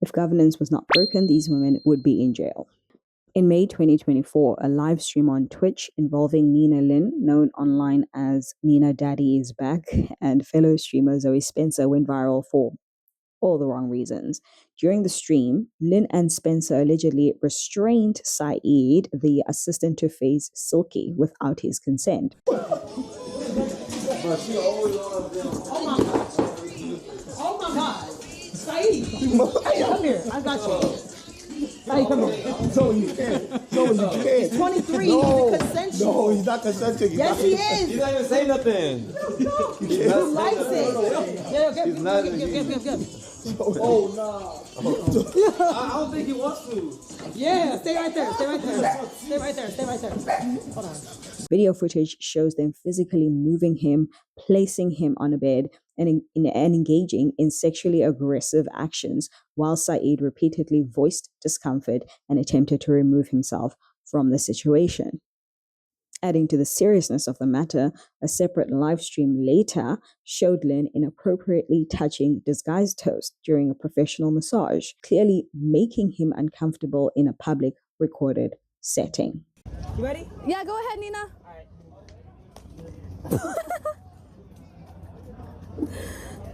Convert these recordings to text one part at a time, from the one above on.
If governance was not broken, these women would be in jail. In May 2024, a live stream on Twitch involving Nina Lynn, known online as Nina Daddy is Back, and fellow streamer Zoe Spencer went viral for all the wrong reasons. During the stream, Lynn and Spencer allegedly restrained Saeed, the assistant to FaZe Silky, without his consent. Oh my God. Saeed, come here. I got you. Saeed, come here. No, you can't. No, you can't. 23. No, He's consensual. no, he's not consenting. Yes, he is. He's not even saying nothing. He likes it. Yeah, He's not. give. Oh no. I don't think he wants to. Yeah, stay right there. Stay right there. Hold on. Video footage shows them physically moving him, placing him on a bed, and engaging in sexually aggressive actions, while Saeed repeatedly voiced discomfort and attempted to remove himself from the situation. Adding to the seriousness of the matter, a separate live stream later showed Lynn inappropriately touching Disguised Toast during a professional massage, clearly making him uncomfortable in a public recorded setting. You ready? Yeah, go ahead, Nina. All right.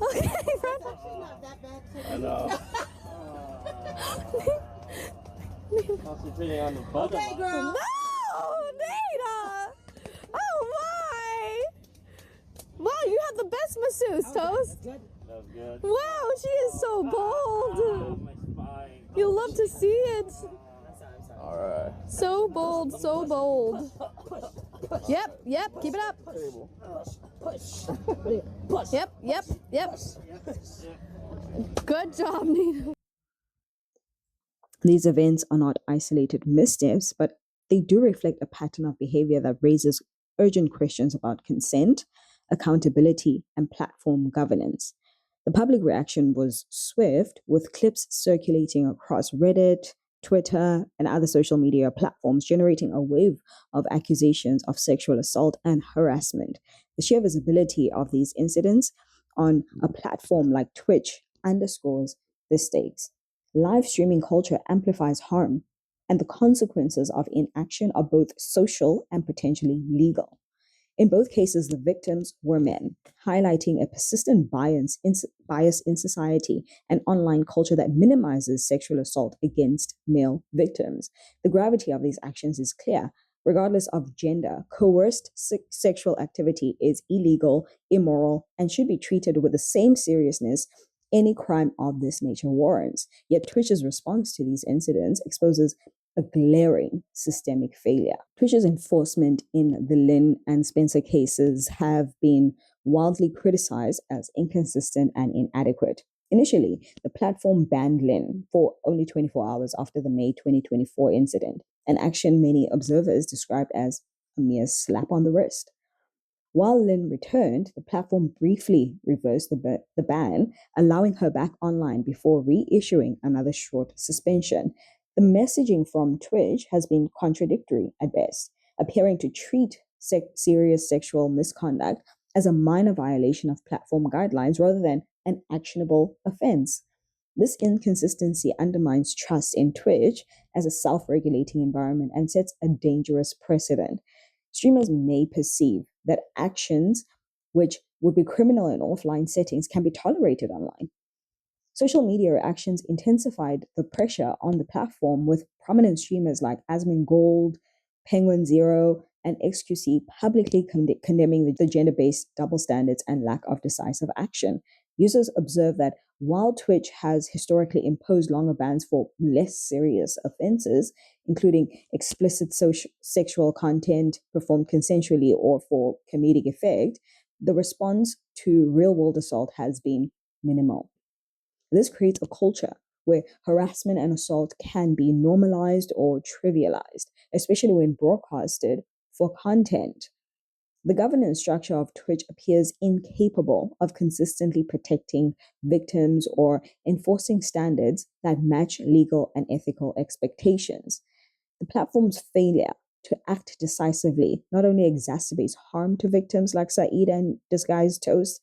Okay, Fred. Not that bad. I know. Concentrating on the button. Okay, girl. No, Nina. Oh my. Wow, you have the best masseuse, Toast. Good. That was good. Wow, she is so bold. My spine. You love to see it. All right. So bold, so bold. Yep, keep it up. Push. Yep. Good job, Nina. These events are not isolated missteps, but they do reflect a pattern of behavior that raises urgent questions about consent, accountability, and platform governance. The public reaction was swift, with clips circulating across Reddit, Twitter, and other social media platforms, generating a wave of accusations of sexual assault and harassment. The sheer visibility of these incidents on a platform like Twitch underscores the stakes. Live streaming culture amplifies harm, and the consequences of inaction are both social and potentially legal. In both cases, the victims were men, highlighting a persistent bias in society and online culture that minimizes sexual assault against male victims. The gravity of these actions is clear. Regardless of gender, coerced sexual activity is illegal, immoral, and should be treated with the same seriousness any crime of this nature warrants. Yet Twitch's response to these incidents exposes a glaring systemic failure. Twitch's enforcement in the Lynn and Spencer cases have been wildly criticized as inconsistent and inadequate. Initially, the platform banned Lynn for only 24 hours after the May 2024 incident, an action many observers described as a mere slap on the wrist. While Lynn returned, the platform briefly reversed the ban, allowing her back online before reissuing another short suspension. The messaging from Twitch has been contradictory at best, appearing to treat serious sexual misconduct as a minor violation of platform guidelines rather than an actionable offense. This inconsistency undermines trust in Twitch as a self-regulating environment and sets a dangerous precedent. Streamers may perceive that actions which would be criminal in offline settings can be tolerated online. Social media reactions intensified the pressure on the platform, with prominent streamers like Asmin Gold, Penguin Zero, and XQC publicly condemning the gender-based double standards and lack of decisive action. Users observe that while Twitch has historically imposed longer bans for less serious offenses, including explicit sexual content performed consensually or for comedic effect, the response to real-world assault has been minimal. This creates a culture where harassment and assault can be normalized or trivialized, especially when broadcasted for content. The governance structure of Twitch appears incapable of consistently protecting victims or enforcing standards that match legal and ethical expectations. The platform's failure to act decisively not only exacerbates harm to victims like Saeed and Disguised Toast,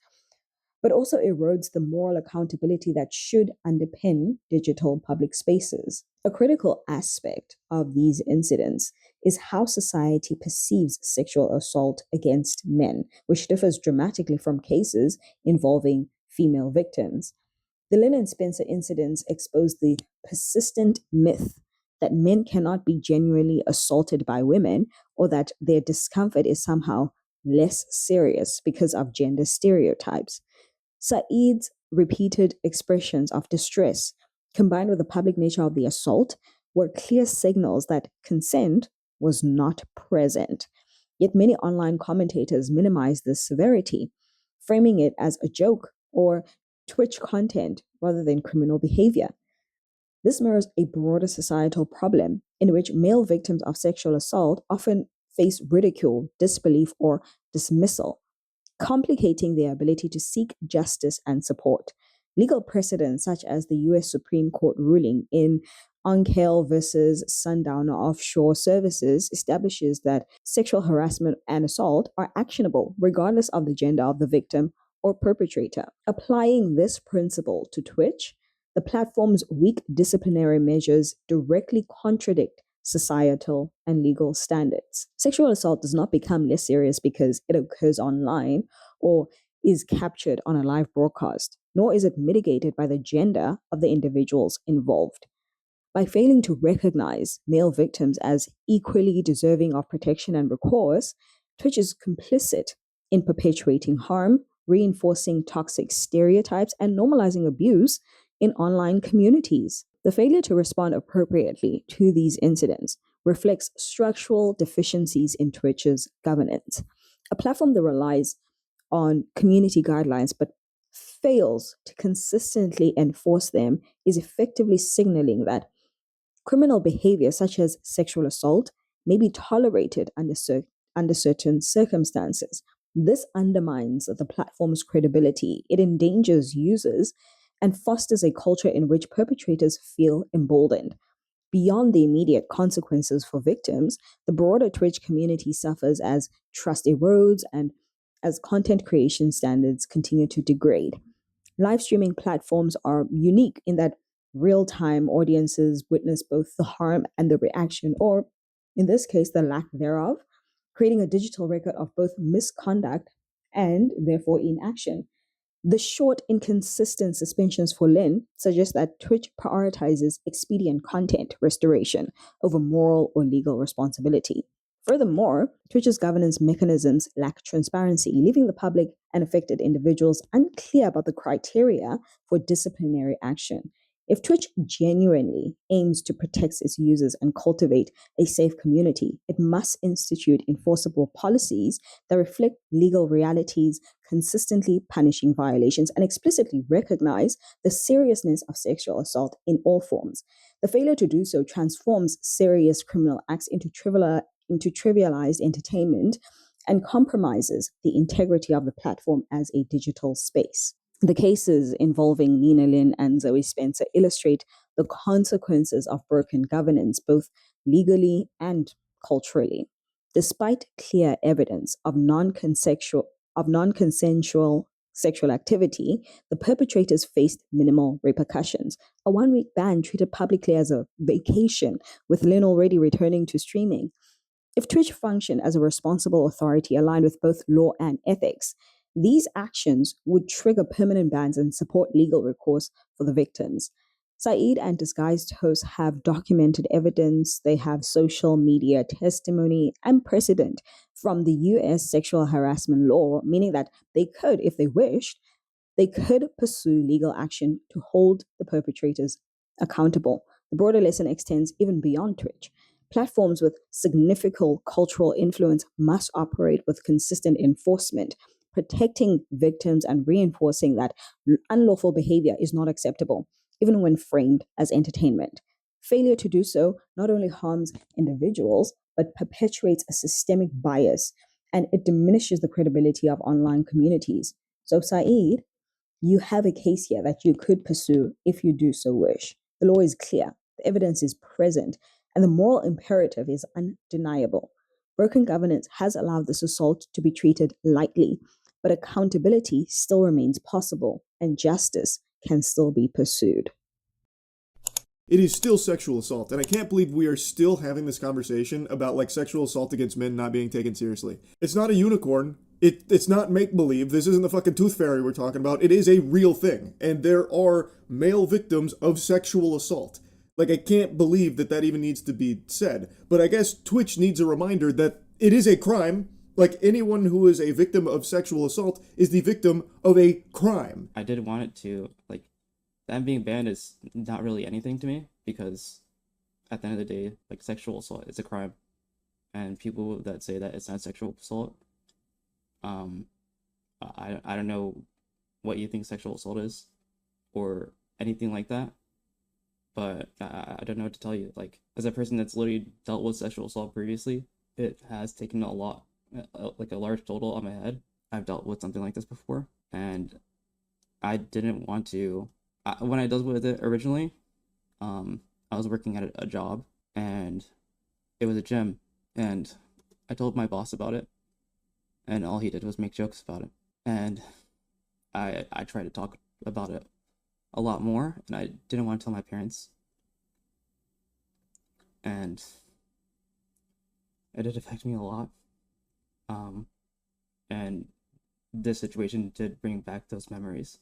but also erodes the moral accountability that should underpin digital public spaces. A critical aspect of these incidents is how society perceives sexual assault against men, which differs dramatically from cases involving female victims. The Lynn and Spencer incidents expose the persistent myth that men cannot be genuinely assaulted by women or that their discomfort is somehow less serious because of gender stereotypes. Saeed's repeated expressions of distress, combined with the public nature of the assault, were clear signals that consent was not present. Yet many online commentators minimize this severity, framing it as a joke or Twitch content rather than criminal behavior. This mirrors a broader societal problem in which male victims of sexual assault often face ridicule, disbelief, or dismissal, complicating their ability to seek justice and support. Legal precedents such as the US Supreme Court ruling in Onkale versus Sundowner Offshore Services establishes that sexual harassment and assault are actionable regardless of the gender of the victim or perpetrator. Applying this principle to Twitch, the platform's weak disciplinary measures directly contradict societal and legal standards. Sexual assault does not become less serious because it occurs online or is captured on a live broadcast, nor is it mitigated by the gender of the individuals involved. By failing to recognize male victims as equally deserving of protection and recourse, Twitch is complicit in perpetuating harm, reinforcing toxic stereotypes, and normalizing abuse in online communities. The failure to respond appropriately to these incidents reflects structural deficiencies in Twitch's governance. A platform that relies on community guidelines but fails to consistently enforce them is effectively signaling that criminal behavior such as sexual assault may be tolerated under certain circumstances. This undermines the platform's credibility. It endangers users and fosters a culture in which perpetrators feel emboldened. Beyond the immediate consequences for victims, the broader Twitch community suffers as trust erodes and as content creation standards continue to degrade. Live streaming platforms are unique in that real time audiences witness both the harm and the reaction, or in this case, the lack thereof, creating a digital record of both misconduct and therefore inaction. The short, inconsistent suspensions for Lynn suggest that Twitch prioritizes expedient content restoration over moral or legal responsibility. Furthermore, Twitch's governance mechanisms lack transparency, leaving the public and affected individuals unclear about the criteria for disciplinary action. If Twitch genuinely aims to protect its users and cultivate a safe community, it must institute enforceable policies that reflect legal realities, consistently punishing violations, and explicitly recognize the seriousness of sexual assault in all forms. The failure to do so transforms serious criminal acts into trivialized entertainment and compromises the integrity of the platform as a digital space. The cases involving Nina Lynn and Zoe Spencer illustrate the consequences of broken governance, both legally and culturally. Despite clear evidence of non-consensual sexual activity, the perpetrators faced minimal repercussions. A one-week ban treated publicly as a vacation, with Lynn already returning to streaming. If Twitch functioned as a responsible authority aligned with both law and ethics, these actions would trigger permanent bans and support legal recourse for the victims. Saeed and disguised hosts have documented evidence, they have social media testimony and precedent from the US sexual harassment law, meaning that they could, if they wished, they could pursue legal action to hold the perpetrators accountable. The broader lesson extends even beyond Twitch. Platforms with significant cultural influence must operate with consistent enforcement, protecting victims and reinforcing that unlawful behavior is not acceptable, even when framed as entertainment. Failure to do so not only harms individuals, but perpetuates a systemic bias, and it diminishes the credibility of online communities. So, Saeed, you have a case here that you could pursue if you do so wish. The law is clear, the evidence is present, and the moral imperative is undeniable. Broken governance has allowed this assault to be treated lightly, but accountability still remains possible and justice can still be pursued. It is still sexual assault, and I can't believe we are still having this conversation about like sexual assault against men not being taken seriously. It's not a unicorn. It's not make-believe. This isn't the fucking tooth fairy we're talking about. It is a real thing, and there are male victims of sexual assault. Like, I can't believe that even needs to be said. But I guess Twitch needs a reminder that it is a crime. Like, anyone who is a victim of sexual assault is the victim of a crime. I did want it to, like, them being banned is not really anything to me, because at the end of the day, like, sexual assault is a crime. And people that say that it's not sexual assault, I don't know what you think sexual assault is, or anything like that, but I don't know what to tell you. Like, as a person that's literally dealt with sexual assault previously, it has taken a lot, like a large total on my head. I've dealt with something like this before, and I didn't want to. When I dealt with it originally, I was working at a job, and it was a gym, and I told my boss about it, and all he did was make jokes about it. And I tried to talk about it a lot more, and I didn't want to tell my parents. And it did affect me a lot. And this situation did bring back those memories.